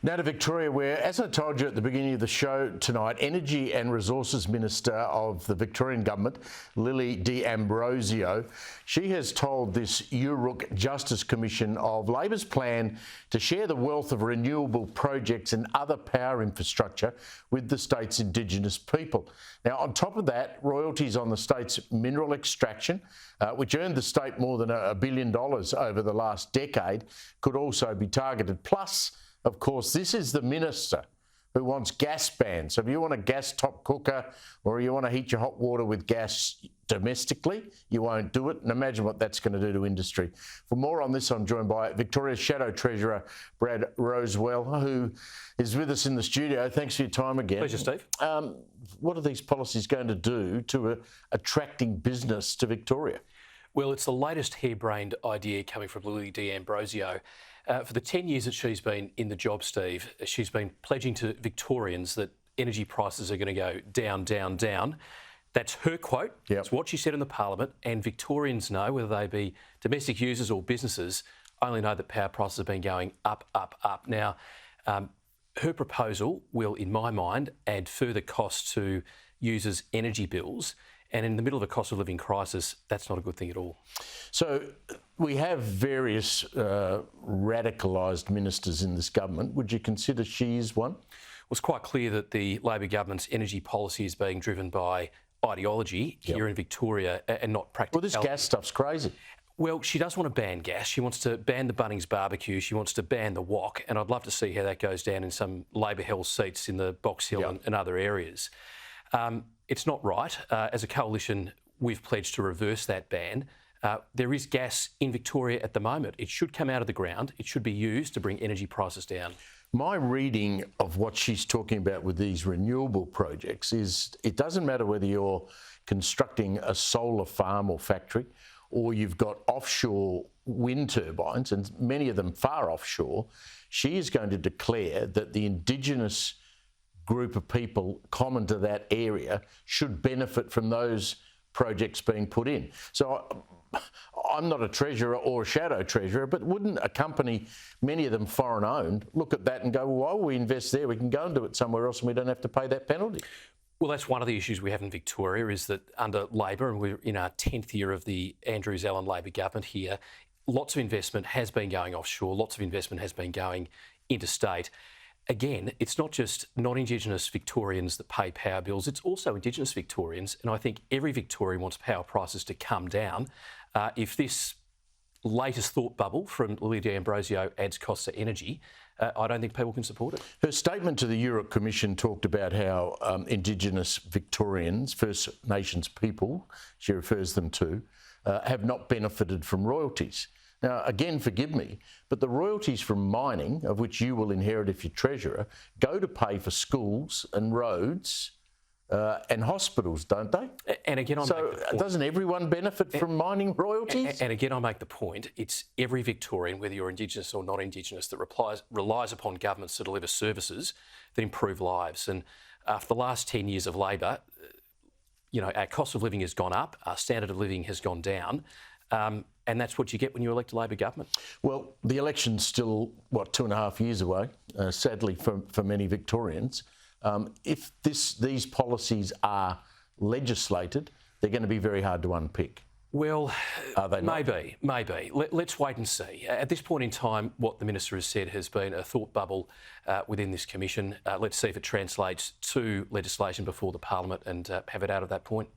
Now to Victoria, where, as I told you at the beginning of the show tonight, Energy and Resources Minister of the Victorian Government, Lily D'Ambrosio, she has told this Yoorrook Justice Commission of Labor's plan to share the wealth of renewable projects and other power infrastructure with the state's Indigenous people. Now, on top of that, royalties on the state's mineral extraction, which earned the state more than $1 billion over the last decade, could also be targeted. Plus, of course, this is the minister who wants gas bans. So if you want a gas top cooker or you want to heat your hot water with gas domestically, you won't do it. And imagine what that's going to do to industry. For more on this, I'm joined by Victoria's Shadow Treasurer Brad Rowswell, who is with us in the studio. Thanks for your time again. Pleasure, Steve. What are these policies going to do to attracting business to Victoria? Well, it's the latest harebrained idea coming from Lily D'Ambrosio. For the 10 years that she's been in the job, Steve, she's been pledging to Victorians that energy prices are going to go down, down, down. That's her quote. Yep. It's what she said in the Parliament, and Victorians know, whether they be domestic users or businesses, only know that power prices have been going up, up, up. Now, her proposal will, in my mind, add further costs to users' energy bills. And in the middle of a cost of living crisis, that's not a good thing at all. So we have various radicalised ministers in this government. Would you consider she is one? Well, it's quite clear that the Labor government's energy policy is being driven by ideology here in Victoria and not practicality. Well, this gas stuff's crazy. Well, she does want to ban gas. She wants to ban the Bunnings barbecue. She wants to ban the wok. And I'd love to see how that goes down in some Labor-held seats in the Box Hill and other areas. It's not right. As a coalition, we've pledged to reverse that ban. There is gas in Victoria at the moment. It should come out of the ground. It should be used to bring energy prices down. My reading of what she's talking about with these renewable projects is it doesn't matter whether you're constructing a solar farm or factory or you've got offshore wind turbines, and many of them far offshore. She is going to declare that the Indigenous group of people common to that area should benefit from those projects being put in. So I'm not a treasurer or a shadow treasurer, but wouldn't a company, many of them foreign owned, look at that and go, well, why would we invest there? We can go and do it somewhere else and we don't have to pay that penalty. Well, that's one of the issues we have in Victoria, is that under Labor, and we're in our 10th year of the Andrews-Allen Labor government here, lots of investment has been going offshore, lots of investment has been going interstate. Again, it's not just non-Indigenous Victorians that pay power bills, it's also Indigenous Victorians, and I think every Victorian wants power prices to come down. If this latest thought bubble from Lily D'Ambrosio adds costs to energy, I don't think people can support it. Her statement to the Yoorrook Commission talked about how Indigenous Victorians, First Nations people, she refers them to, have not benefited from royalties. Now, again, forgive me, but the royalties from mining, of which you will inherit if you're treasurer, go to pay for schools and roads and hospitals, don't they? And again, doesn't everyone benefit from mining royalties? And again, I make the point, it's every Victorian, whether you're Indigenous or not Indigenous, that relies upon governments to deliver services that improve lives. And after the last 10 years of Labor, our cost of living has gone up, our standard of living has gone down. And that's what you get when you elect a Labor government. Well, the election's still, 2.5 years away, sadly for many Victorians. If these policies are legislated, they're going to be very hard to unpick. Well, are they not? Maybe. Let's wait and see. At this point in time, what the Minister has said has been a thought bubble within this commission. Let's see if it translates to legislation before the Parliament and have it out at that point.